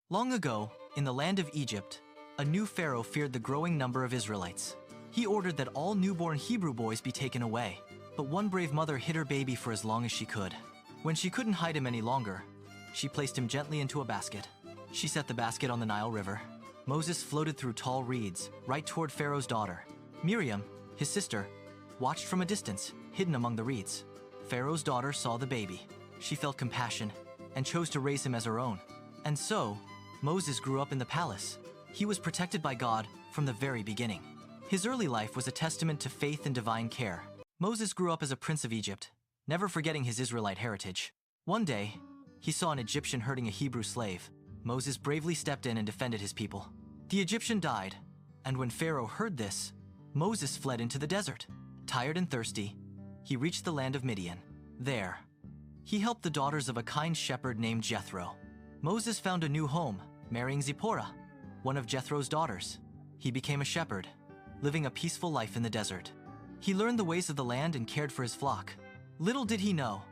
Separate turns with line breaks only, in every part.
Long ago, in the land of Egypt, a new pharaoh feared the growing number of Israelites. He ordered that all newborn Hebrew boys be taken away, but one brave mother hid her baby for as long as she could. When she couldn't hide him any longer, she placed him gently into a basket. She set the basket on the Nile River. Moses floated through tall reeds, right toward Pharaoh's daughter. Miriam, his sister, watched from a distance, hidden among the reeds. Pharaoh's daughter saw the baby. She felt compassion and chose to raise him as her own. And so, Moses grew up in the palace. He was protected by God from the very beginning. His early life was a testament to faith and divine care. Moses grew up as a prince of Egypt, never forgetting his Israelite heritage. One day, he saw an Egyptian hurting a Hebrew slave. Moses bravely stepped in and defended his people. The Egyptian died, and when Pharaoh heard this, Moses fled into the desert. Tired and thirsty, he reached the land of Midian. There, he helped the daughters of a kind shepherd named Jethro. Moses found a new home, marrying Zipporah, one of Jethro's daughters. He became a shepherd, living a peaceful life in the desert. He learned the ways of the land and cared for his flock. Little did he know,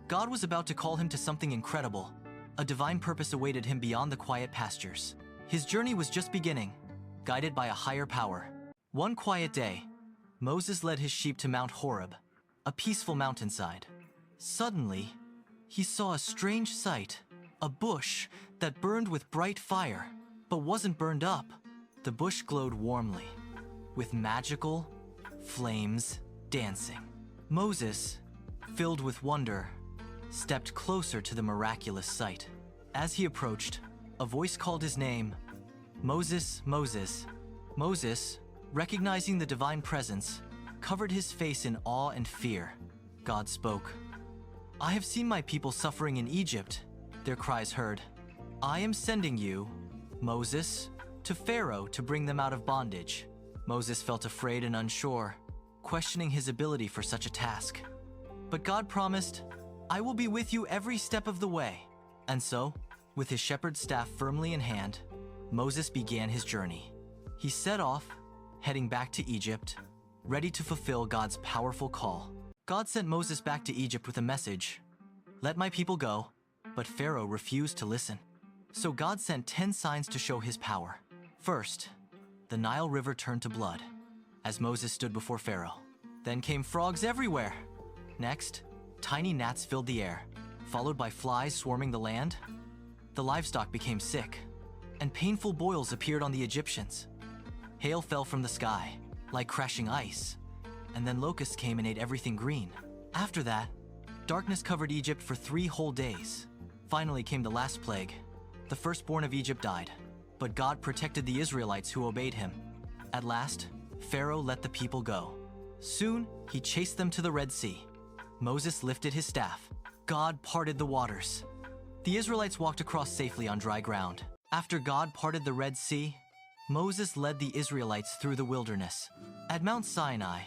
God was about to call him to something incredible. A divine purpose awaited him beyond the quiet pastures. His journey was just beginning, guided by a higher power. One quiet day, Moses led his sheep to Mount Horeb, a peaceful mountainside. Suddenly, he saw a strange sight. A bush that burned with bright fire, but wasn't burned up. The bush glowed warmly, with magical flames dancing. Moses, filled with wonder, stepped closer to the miraculous sight. As he approached, a voice called his name, "Moses, Moses." Moses, recognizing the divine presence, covered his face in awe and fear. God spoke, "I have seen my people suffering in Egypt," their cries heard. "I am sending you, Moses, to Pharaoh to bring them out of bondage." Moses felt afraid and unsure, questioning his ability for such a task. But God promised, "I will be with you every step of the way." And so, with his shepherd's staff firmly in hand, Moses began his journey. He set off, heading back to Egypt, ready to fulfill God's powerful call. God sent Moses back to Egypt with a message, "Let my people go." But Pharaoh refused to listen. So God sent 10 signs to show his power. First, the Nile River turned to blood as Moses stood before Pharaoh. Then came frogs everywhere. Next, tiny gnats filled the air, followed by flies swarming the land. The livestock became sick, and painful boils appeared on the Egyptians. Hail fell from the sky, like crashing ice, and then locusts came and ate everything green. After that, darkness covered Egypt for 3 whole days. Finally came the last plague. The firstborn of Egypt died, but God protected the Israelites who obeyed him. At last, Pharaoh let the people go. Soon, he chased them to the Red Sea. Moses lifted his staff. God parted the waters. The Israelites walked across safely on dry ground. After God parted the Red Sea, Moses led the Israelites through the wilderness. At Mount Sinai,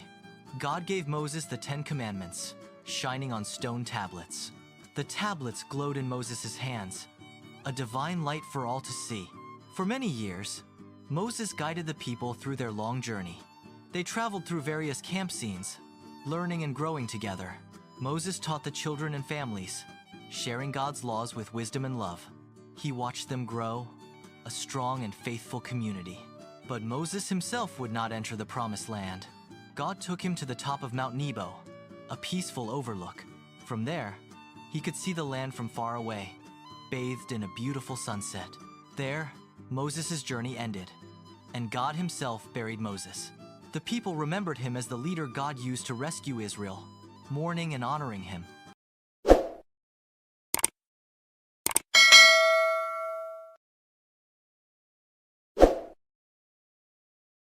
God gave Moses the 10 Commandments, shining on stone tablets. The tablets glowed in Moses' hands, a divine light for all to see. For many years, Moses guided the people through their long journey. They traveled through various camp scenes, learning and growing together. Moses taught the children and families, sharing God's laws with wisdom and love. He watched them grow, a strong and faithful community. But Moses himself would not enter the promised land. God took him to the top of Mount Nebo, a peaceful overlook. From there, he could see the land from far away, bathed in a beautiful sunset. There, Moses' journey ended, and God himself buried Moses. The people remembered him as the leader God used to rescue Israel, mourning and honoring him.